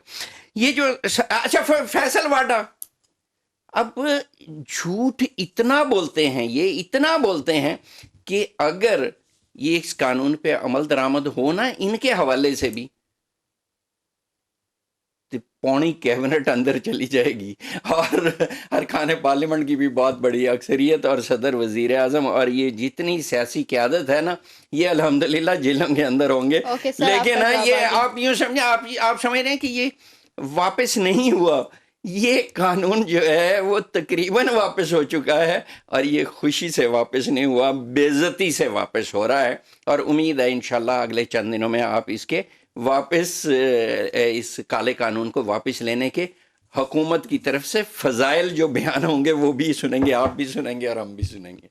یہ جو اچھا فیصل واڈا اب جھوٹ اتنا بولتے ہیں، یہ اتنا بولتے ہیں کہ اگر یہ اس قانون پہ عمل درآمد ہونا ان کے حوالے سے بھی تو پونی کیبنٹ اندر چلی جائے گی اور ارکان پارلیمنٹ کی بھی بہت بڑی اکثریت اور صدر وزیر اعظم اور یہ جتنی سیاسی قیادت ہے نا، یہ الحمدللہ جیلوں کے اندر ہوں گے. اوکے سر، لیکن آپ کا جواب یہ آ گیا. آپ یوں سمجھیں، آپ سمجھ رہے ہیں کہ یہ واپس نہیں ہوا. یہ قانون جو ہے وہ تقریباً واپس ہو چکا ہے، اور یہ خوشی سے واپس نہیں ہوا، بے عزتی سے واپس ہو رہا ہے. اور امید ہے انشاءاللہ اگلے چند دنوں میں آپ اس کے واپس اس کالے قانون کو واپس لینے کے حکومت کی طرف سے فضائل جو بیان ہوں گے وہ بھی سنیں گے، آپ بھی سنیں گے اور ہم بھی سنیں گے.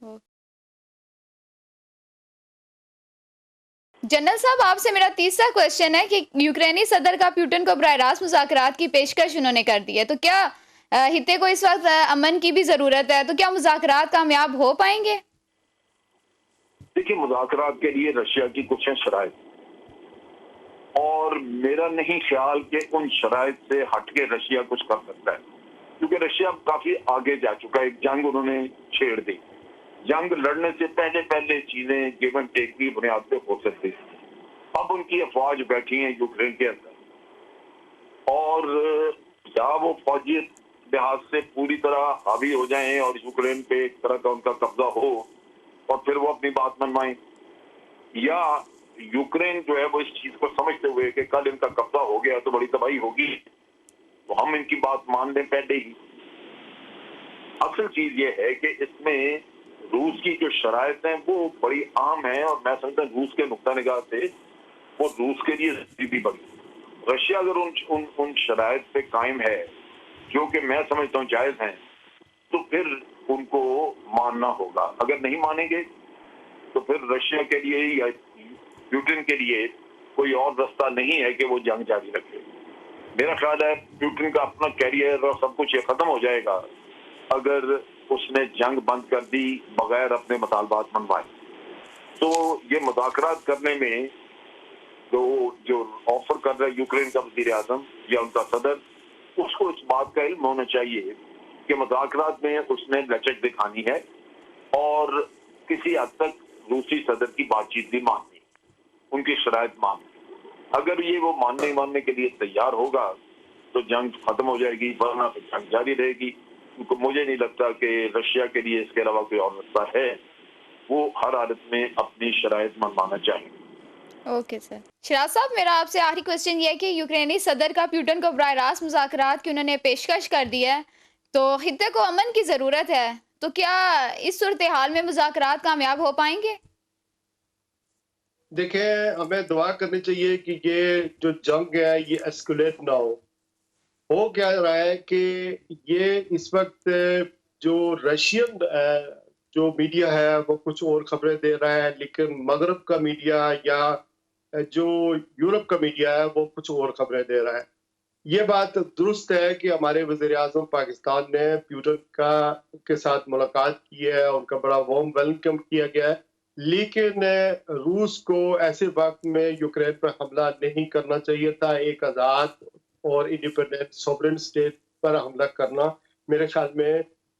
جنرل صاحب، آپ سے میرا تیسرا کوشچن ہے کہ یوکرینی صدر کا پیوٹن کو براہ راست مذاکرات کی پیشکش انہوں نے کر دی ہے، تو کیا خطے کو اس وقت امن کی بھی ضرورت ہے؟ تو کیا مذاکرات کامیاب ہو پائیں گے؟ دیکھیے، مذاکرات کے لیے رشیا کی کچھ ہیں شرائط، اور میرا نہیں خیال کہ ان شرائط سے ہٹ کے رشیا کچھ کر سکتا ہے، کیونکہ رشیا کافی آگے جا چکا ہے. ایک جنگ انہوں نے چھیڑ دی. جنگ لڑنے سے پہلے چیزیں گیو اینڈ ٹیک کی بنیاد پہ ہو سکتی تھی. اب ان کی افواج بیٹھی ہیں یوکرین کے اندر، اور یا وہ فوجی لحاظ سے پوری طرح حاوی ہو جائیں اور یوکرین پہ ایک طرح کا ان کا قبضہ ہو اور پھر وہ اپنی بات منوائیں، یا یوکرین جو ہے وہ اس چیز کو سمجھتے ہوئے کہ کل ان کا قبضہ ہو گیا تو بڑی تباہی ہوگی تو ہم ان کی بات مان لیں پہلے ہی. اصل چیز یہ ہے کہ اس میں روس کی جو شرائط ہیں وہ بڑی عام ہیں، اور میں سمجھتا ہوں روس کے نقطہ نگاہ سے وہ روس کے لیے بھی بڑی. رشیا اگر ان شرائط پہ قائم ہے جو کہ میں سمجھتا ہوں جائز ہیں، تو پھر ان کو ماننا ہوگا. اگر نہیں مانیں گے تو پھر رشیا کے لیے یا پیوٹن کے لیے کوئی اور رستہ نہیں ہے کہ وہ جنگ جاری رکھے. میرا خیال ہے پیوٹن کا اپنا کیریئر اور سب کچھ یہ ختم ہو جائے گا اگر اس نے جنگ بند کر دی بغیر اپنے مطالبات منوائے. تو یہ مذاکرات کرنے میں جو آفر کر رہا ہے یوکرین کا وزیر اعظم یا ان کا صدر، اس کو اس بات کا علم ہونا چاہیے کہ مذاکرات میں اس نے لچک دکھانی ہے اور کسی حد تک روسی صدر کی بات چیت بھی ماننی، ان کی شرائط ماننی. اگر یہ وہ ماننے کے لیے تیار ہوگا تو جنگ ختم ہو جائے گی، ورنہ تو جنگ جاری رہے گی. مجھے نہیں لگتا کہ رشیا کے لیے اس کے علاوہ کوئی اور رستہ ہے. وہ ہر حالت میں اپنی شرائط منوانا چاہیں. Okay sir. شراز صاحب، میرا آپ سے آخری کوشچن یہ ہے کہ یوکرینی صدر کا پیوٹن کو براہ راست مذاکرات کی انہوں نے پیشکش کر دی ہے، تو خطے کو امن کی ضرورت ہے، تو کیا اس صورتحال میں مذاکرات کامیاب ہو پائیں گے؟ دیکھیں، ہمیں دعا کرنی چاہیے کہ یہ جو جنگ ہے یہ ایسکولیٹ نہ ہو کیا رہا ہے کہ یہ اس وقت جو رشین جو میڈیا ہے وہ کچھ اور خبریں دے رہا ہے، لیکن مغرب کا میڈیا یا جو یورپ کا میڈیا ہے وہ کچھ اور خبریں دے رہا ہے. یہ بات درست ہے کہ ہمارے وزیر اعظم پاکستان نے پیوٹن کے ساتھ ملاقات کی ہے، ان کا بڑا وارم ویلکم کیا گیا ہے، لیکن روس کو ایسے وقت میں یوکرین پر حملہ نہیں کرنا چاہیے تھا. ایک آزاد اور انڈیپینڈنٹ سوورن اسٹیٹ پر حملہ کرنا میرے خیال میں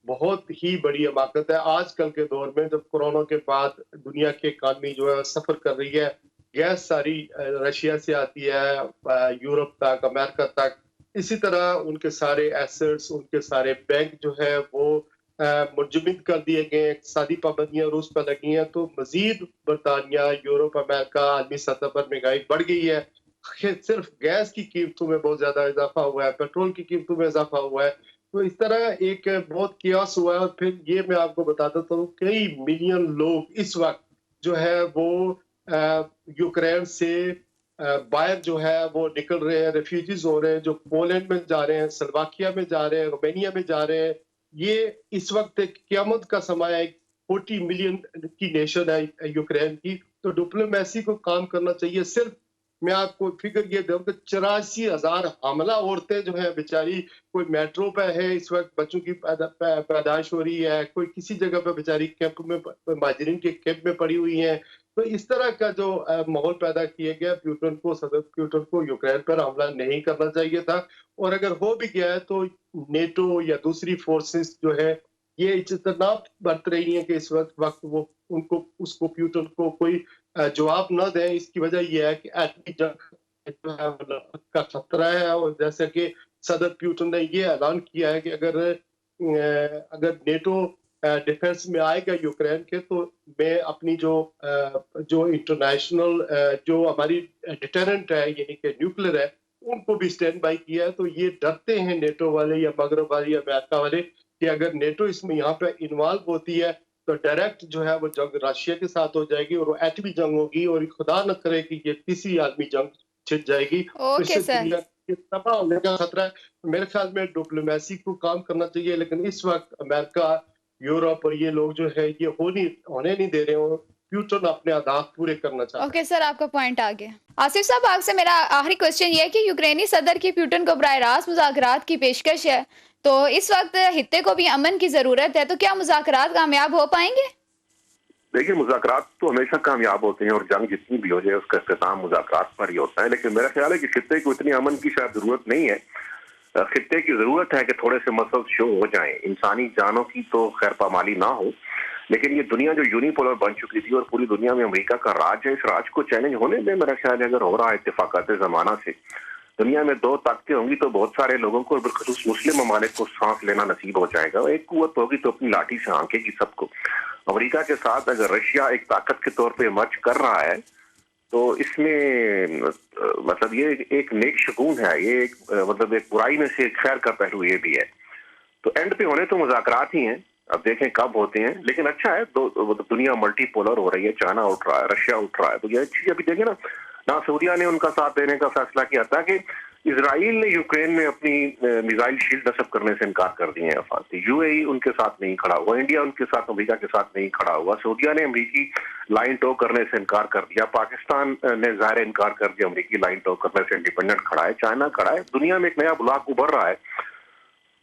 بہت ہی بڑی حماقت ہے. آج کل کے دور میں جب کورونا کے بعد دنیا کی اکانومی جو ہے سفر کر رہی ہے، گیس ساری رشیا سے آتی ہے یورپ تک، امریکہ تک، اسی طرح ان کے سارے ایسٹس، ان کے سارے بینک جو ہے وہ منجمد کر دیے گئے، اقتصادی پابندیاں روس پر لگی ہیں. تو مزید برطانیہ، یورپ، امریکہ عالمی سطح پر مہنگائی بڑھ گئی ہے. صرف گیس کی قیمتوں میں بہت زیادہ اضافہ ہوا ہے، پیٹرول کی قیمتوں میں اضافہ ہوا ہے. تو اس طرح ایک بہت کیاس ہوا ہے. اور پھر یہ میں آپ کو بتا دیتا ہوں، کئی ملین لوگ اس وقت جو ہے وہ یوکرین سے باہر جو ہے وہ نکل رہے ہیں، ریفیوجیز ہو رہے ہیں، جو پولینڈ میں جا رہے ہیں، سلواکیا میں جا رہے ہیں، رومینیا میں جا رہے ہیں. یہ اس وقت ایک قیامت کا سماں ہے. 40 ملین کی نیشن ہے یوکرین کی. تو ڈپلومیسی کو کام کرنا چاہیے. صرف मैं आपको फिगर ये दूं कि 84,000 हामला औरतें जो है बेचारी, कोई मेट्रो पे है इस वक्त, बच्चों की पैदाइश हो रही है, कोई किसी जगह पे बेचारी कैंप में, महाजरीन के कैंप में पड़ी हुई है। तो इस तरह का जो माहौल पैदा किया गया, सदर प्यूटन को यूक्रेन पर हमला नहीं करना चाहिए था, और अगर हो भी गया है तो नेटो या दूसरी फोर्सेस जो है ये इज्तनाब बरत रही है कि इस वक्त वो उनको उसको प्यूटन को कोई जवाब न दें। इसकी वजह यह है कि एटमी जंग जो है का खतरा है, और जैसे कि सदर प्यूटन ने ये ऐलान किया है कि अगर नेटो डिफेंस में आएगा यूक्रेन के, तो मैं अपनी जो इंटरनेशनल जो हमारी डिटरेंट है यानी कि न्यूक्लियर है, उनको भी स्टैंड बाई किया है। तो ये डरते हैं नेटो वाले या मगरब वाले या अमेरिका वाले कि अगर नेटो इसमें यहाँ पे इन्वॉल्व होती है तो डायरेक्ट जो है वो जंग रशिया के साथ हो जाएगी, और वो एटमी जंग होगी, और खुदा न करे कि ये किसी आदमी जंग छिड़ जाएगी। तो ओके इससे सर। दुनिया के तबाह होने का खतरा है। मेरे ख्याल में डिप्लोमेसी को काम करना चाहिए, लेकिन इस वक्त अमेरिका, यूरोप और ये लोग जो है ये होने नहीं दे रहे हो। प्यूटन अपने अहदाफ पूरे करना चाहते हैं। ओके सर, आपका पॉइंट आ गया। आसिफ साहब, आपसे मेरा आखिरी क्वेश्चन ये है कि यूक्रेनी सदर की प्यूटन को बराह रास्त मुज़ाकरात की पेशकश है, तो इस वक्त हित्ते को भी अमन की जरूरत है, तो क्या मुज़ाकरात कामयाब हो पाएंगे? देखिए, मुज़ाकरात तो हमेशा कामयाब होते हैं, और जंग जितनी भी हो जाए उसका इख्तिताम मुज़ाकरात पर ही होता है। लेकिन मेरा ख्याल है कि खित्ते को इतनी अमन की शायद जरूरत नहीं है। खित्ते की जरूरत है कि थोड़े से मसल शो हो जाएं, इंसानी जानों की तो खैर पामाली ना हो, लेकिन ये दुनिया जो यूनिपोलर बन चुकी थी और पूरी दुनिया में अमेरिका का राज है, इस राज को चैलेंज होने में मेरा ख्याल है अगर हो रहा है इत्तेफाकात ज़माना से, दुनिया में दो ताकतें होंगी तो बहुत सारे लोगों को, बिलखुसूस मुस्लिम ममालिक को सांस लेना नसीब हो जाएगा। एक कुव्वत होगी तो अपनी लाठी से आंकेगी सबको। अमेरिका के साथ अगर रशिया एक ताकत के तौर पे इमर्ज कर रहा है तो इसमें मतलब ये एक नेक शगुन है, ये एक मतलब एक बुराई में से एक खैर का पहलू ये भी है। तो एंड पे होने तो मुज़ाकरात ही हैं, अब देखें कब होते हैं। लेकिन अच्छा है, दुनिया मल्टीपोलर हो रही है, चाइना उठ रहा है, रशिया उठ रहा है, तो ये चीज अभी देखें ना सऊदिया ने उनका साथ देने का फैसला किया था कि इजराइल ने यूक्रेन में अपनी मिसाइल शील्ड नस्ब करने से इनकार कर दिए हैं। यूएई उनके साथ नहीं खड़ा हुआ, इंडिया उनके साथ, अमेरिका के साथ नहीं खड़ा हुआ, सऊदिया ने अमेरिकी लाइन टो करने से इनकार कर दिया, पाकिस्तान ने ज़ाहिर इनकार कर दिया अमेरिकी लाइन टो करने से, इंडिपेंडेंट खड़ा है, चाइना खड़ा है, दुनिया में एक नया ब्लॉक उभर रहा है।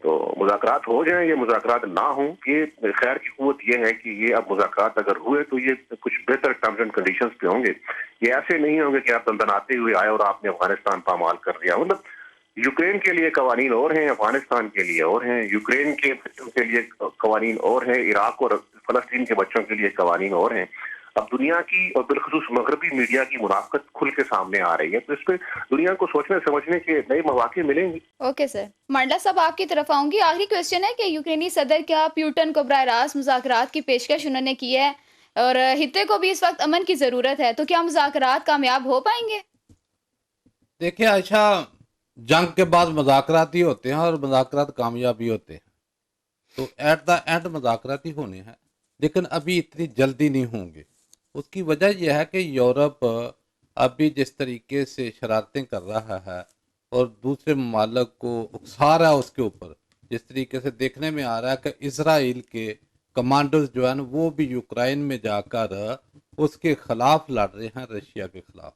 तो मुज़ाकरात हो जाएं या मुज़ाकरात ना हो, ये खैर की कुव्वत ये है कि ये अब मुज़ाकरात अगर हुए तो ये कुछ बेहतर टर्म्स एंड कंडीशंस पे होंगे। ये ऐसे नहीं होंगे कि आप दंदनाते हुए आए और आपने अफगानिस्तान पामाल कर दिया। मतलब यूक्रेन के लिए कवानीन और हैं, अफगानिस्तान के लिए और हैं, यूक्रेन के बच्चों के लिए कवानीन और हैं, इराक और फलस्तीन के बच्चों के लिए कवानीन और हैं। अब दुनिया की और बिलखुसूस मगरबी मीडिया की मुनाफकत खुल के सामने आ रही है, तो इस पे दुनिया को सोचने समझने के नए मौके मिलेंगे। ओके सर, मंडला साहब आपकी तरफ आऊंगी। आखिरी क्वेश्चन है कि यूक्रेनी सदर क्या प्यूटन को बराह रास्त मुज़ाकरात की पेशकश उन्होंने की है और हित्ते को भी इस वक्त अमन की जरूरत है, तो क्या मुज़ाकरात कामयाब हो पाएंगे? देखिए अच्छा, जंग के बाद मुज़ाकरात ही होते हैं और मुज़ाकरात कामयाब भी होते हैं, तो एट द एंड मुज़ाकरात ही होने हैं, लेकिन अभी इतनी जल्दी नहीं होंगे। उसकी वजह यह है कि यूरोप अभी जिस तरीके से शरारतें कर रहा है और दूसरे ममालिक को उकसा रहा है उसके ऊपर, जिस तरीके से देखने में आ रहा है कि इजराइल के कमांडर्स जो है ना वो भी यूक्रेन में जाकर उसके खिलाफ लड़ रहे हैं, रशिया के खिलाफ।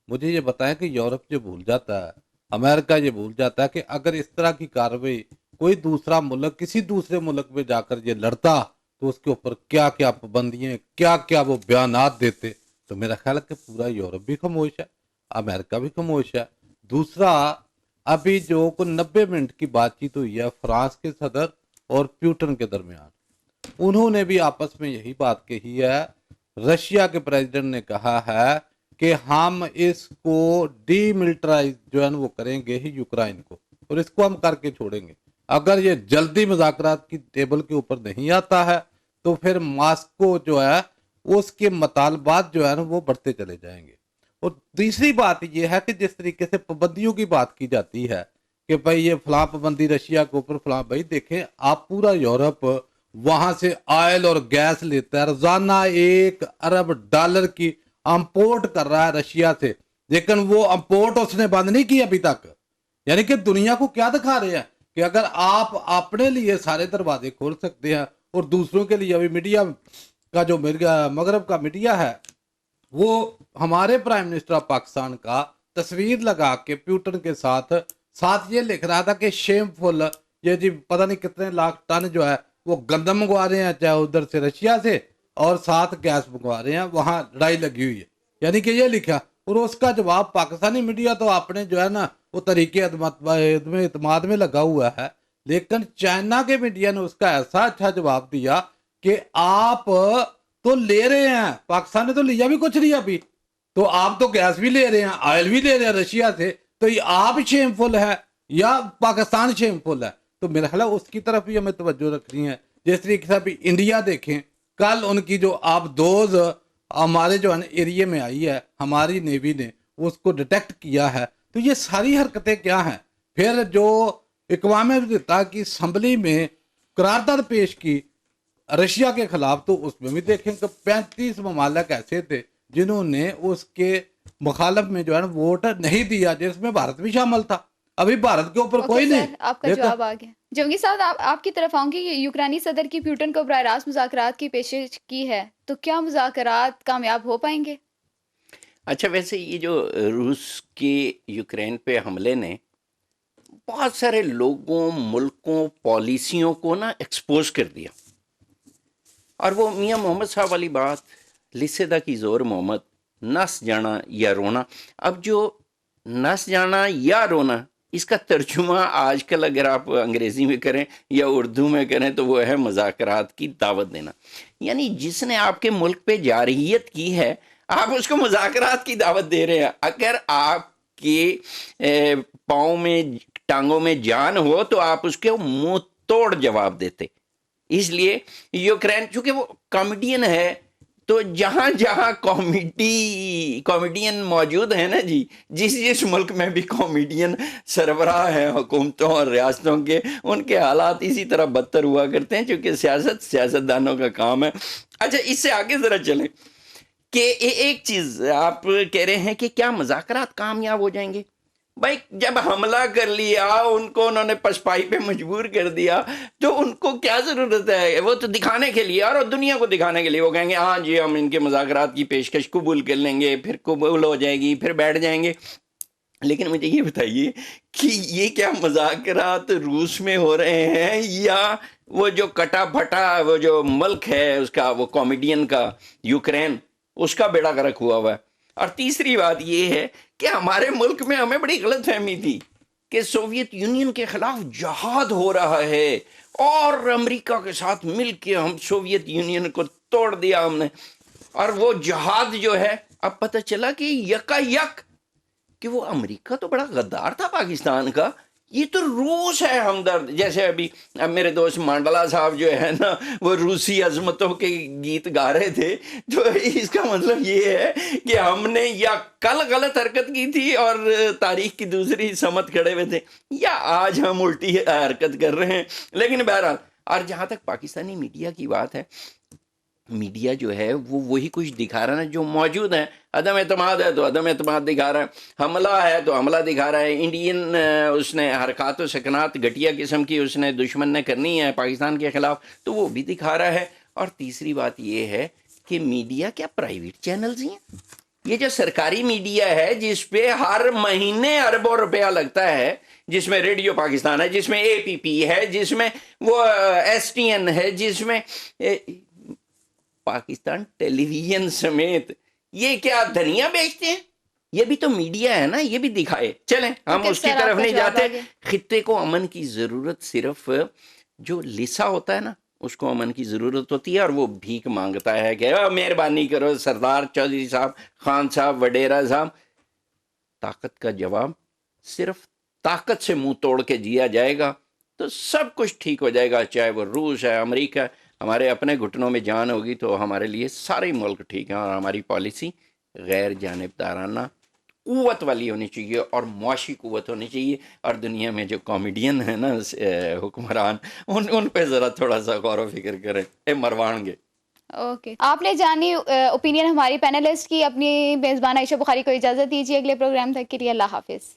मुझे ये बताएं कि यूरोप ये भूल जाता है, अमेरिका ये भूल जाता है कि अगर इस तरह की कार्रवाई कोई दूसरा मुल्क किसी दूसरे मुल्क में जाकर ये लड़ता तो उसके ऊपर क्या क्या पाबंदियां, क्या क्या वो बयानात देते, तो मेरा ख्याल है कि पूरा यूरोप भी खामोश है, अमेरिका भी खामोश है। दूसरा, अभी जो को 90 मिनट की बातचीत हुई है फ्रांस के सदर और प्यूटन के दरमियान, उन्होंने भी आपस में यही बात कही है। रशिया के प्रेसिडेंट ने कहा है कि हम इसको डीमिलिटराइज जो है वो करेंगे ही यूक्रेन को, और इसको हम करके छोड़ेंगे। अगर ये जल्दी मुज़ाकरात की टेबल के ऊपर नहीं आता है तो फिर मॉस्को जो है उसके मुतालबात जो है ना वो बढ़ते चले जाएंगे। और तीसरी बात यह है कि जिस तरीके से पाबंदियों की बात की जाती है कि भाई ये फलां पाबंदी रशिया के ऊपर फलां, भाई देखें आप पूरा यूरोप वहां से ऑयल और गैस लेता है, रोजाना $1 अरब की इंपोर्ट कर रहा है रशिया से, लेकिन वो इंपोर्ट उसने बंद नहीं की अभी तक। यानी कि दुनिया को क्या दिखा रहे हैं कि अगर आप अपने लिए सारे दरवाजे खोल सकते हैं और दूसरों के लिए, अभी मीडिया का जो मगरब का मीडिया है वो हमारे प्राइम मिनिस्टर ऑफ पाकिस्तान का تصویر لگا کے پیوٹن کے ساتھ ساتھ یہ لکھ رہا تھا کہ شیمفل، یہ جی پتہ نہیں کتنے لاکھ ٹن جو ہے وہ گندم منگوا رہے ہیں چاہے ادھر سے رشیا سے، اور ساتھ گیس منگوا رہے ہیں، وہاں لڑائی لگی ہوئی ہے، یعنی کہ یہ لکھا۔ اور اس کا جواب پاکستانی میڈیا تو اپنے جو ہے نا وہ طریقے اعتماد میں لگا ہوا ہے، لیکن چائنا کے میڈیا نے اس کا ایسا اچھا جواب دیا کہ آپ تو لے رہے ہیں، پاکستان نے تو لیا بھی کچھ نہیں ابھی، تو آپ تو گیس بھی لے رہے ہیں، آئل بھی لے رہے ہیں رشیا سے، تو یہ آپ شیم فل ہے یا پاکستان شیم فل ہے؟ تو میرا خیال ہے اس کی طرف بھی ہمیں توجہ رکھنی ہے۔ جس طریقے سے ابھی انڈیا دیکھیں، کل ان کی جو آپ دوز ہمارے جو ہے نا ایریے میں آئی ہے، ہماری نیوی نے اس کو ڈیٹیکٹ کیا ہے، تو یہ ساری حرکتیں کیا ہیں؟ پھر جو اقوام متحدہ کی اسمبلی میں قرارداد پیش کی رشیا کے خلاف، تو اس میں بھی دیکھیں کہ 35 ممالک ایسے تھے جنہوں نے اس کے مخالف میں جو ہے نا ووٹ نہیں دیا، جس میں بھارت بھی شامل تھا۔ ابھی بھارت کے اوپر کوئی نہیں۔ آپ کا جواب آ گیا۔ جنگی صاحب، آپ کی طرف آؤں گی۔ یوکرانی صدر کی پیوٹن کو براہ راست مذاکرات کی پیشکش کی ہے، تو کیا مذاکرات کامیاب ہو پائیں گے؟ اچھا، ویسے یہ جو روس کے یوکرین پہ حملے نے بہت سارے لوگوں، ملکوں، پالیسیوں کو نا ایکسپوز کر دیا، اور وہ میاں محمد صاحب والی بات، لسدہ کی زور محمد، نس جانا یا رونا۔ اب جو نس جانا یا رونا، اس کا ترجمہ آج کل اگر آپ انگریزی میں کریں یا اردو میں کریں تو وہ ہے مذاکرات کی دعوت دینا۔ یعنی جس نے آپ کے ملک پہ جارحیت کی ہے، آپ اس کو مذاکرات کی دعوت دے رہے ہیں۔ اگر آپ کے پاؤں میں، ٹانگوں میں جان ہو تو آپ اس کے منہ توڑ جواب دیتے۔ اس لیے یوکرین چونکہ وہ کامیڈین ہے، تو جہاں جہاں کامیڈین موجود ہیں نا جی، جس ملک میں بھی کامیڈین سربراہ ہیں حکومتوں اور ریاستوں کے، ان کے حالات اسی طرح بدتر ہوا کرتے ہیں، چونکہ سیاست دانوں کا کام ہے۔ اچھا، اس سے آگے ذرا چلیں کہ ایک چیز آپ کہہ رہے ہیں کہ کیا مذاکرات کامیاب ہو جائیں گے؟ بھائی، جب حملہ کر لیا ان کو، انہوں نے پسپائی پہ مجبور کر دیا، تو ان کو کیا ضرورت ہے؟ وہ تو دکھانے کے لیے، اور دنیا کو دکھانے کے لیے وہ کہیں گے ہاں جی ہم ان کے مذاکرات کی پیشکش قبول کر لیں گے، پھر قبول ہو جائے گی، پھر بیٹھ جائیں گے۔ لیکن مجھے یہ بتائیے کہ یہ کیا مذاکرات روس میں ہو رہے ہیں، یا وہ جو کٹا پھٹا وہ جو ملک ہے اس کا، وہ کامیڈین کا یوکرین، اس کا بیڑا غرق ہوا ہوا ہے؟ اور تیسری بات یہ ہے کہ ہمارے ملک میں ہمیں بڑی غلط فہمی تھی کہ سوویت یونین کے خلاف جہاد ہو رہا ہے، اور امریکہ کے ساتھ مل کے ہم سوویت یونین کو توڑ دیا ہم نے۔ اور وہ جہاد جو ہے، اب پتہ چلا کہ یکا یک کہ وہ امریکہ تو بڑا غدار تھا پاکستان کا، یہ تو روس ہے ہمدرد۔ جیسے اب میرے دوست مانڈلا صاحب جو ہے نا، وہ روسی عظمتوں کے گیت گا رہے تھے، تو اس کا مطلب یہ ہے کہ ہم نے یا کل غلط حرکت کی تھی اور تاریخ کی دوسری سمت کھڑے ہوئے تھے، یا آج ہم الٹی حرکت کر رہے ہیں۔ لیکن بہرحال، اور جہاں تک پاکستانی میڈیا کی بات ہے، میڈیا جو ہے وہ وہی کچھ دکھا رہا ہے جو موجود ہے۔ عدم اعتماد ہے تو عدم اعتماد دکھا رہا ہے، حملہ ہے تو حملہ دکھا رہا ہے۔ انڈین اس نے حرکات و سکنات گھٹیا قسم کی اس نے دشمن نے کرنی ہے پاکستان کے خلاف، تو وہ بھی دکھا رہا ہے۔ اور تیسری بات یہ ہے کہ میڈیا کیا پرائیویٹ چینلز ہی ہیں؟ یہ جو سرکاری میڈیا ہے جس پہ ہر مہینے اربوں روپیہ لگتا ہے، جس میں ریڈیو پاکستان ہے، جس میں APP ہے، جس میں وہ STN ہے، جس میں پاکستان ٹیلی ویژن سمیت، یہ کیا دھنیا بیچتے ہیں؟ یہ بھی تو میڈیا ہے نا، یہ بھی دکھائے۔ چلیں ہم اس کی طرف نہیں جاتے۔ خطے کو امن کی ضرورت صرف جو لسا ہوتا ہے نا، اس کو امن کی ضرورت ہوتی ہے، اور وہ بھیک مانگتا ہے کہ مہربانی کرو سردار چودھری صاحب، خان صاحب، وڈیرا صاحب۔ طاقت کا جواب صرف طاقت سے منہ توڑ کے دیا جائے گا تو سب کچھ ٹھیک ہو جائے گا، چاہے وہ روس ہے، امریکہ ہے۔ ہمارے اپنے گھٹنوں میں جان ہوگی تو ہمارے لیے سارے ملک ٹھیک ہیں، اور ہماری پالیسی غیر جانبدارانہ قوت والی ہونی چاہیے، اور معاشی قوت ہونی چاہیے۔ اور دنیا میں جو کامیڈین ہیں نا حکمران، ان پہ ذرا تھوڑا سا غور و فکر کریں، اے مروان گے۔ اوکے، آپ نے جانی اوپینین ہماری پینلسٹ کی۔ اپنی میزبان عائشہ بخاری کو اجازت دیجیے، اگلے پروگرام تک کے لیے اللہ حافظ۔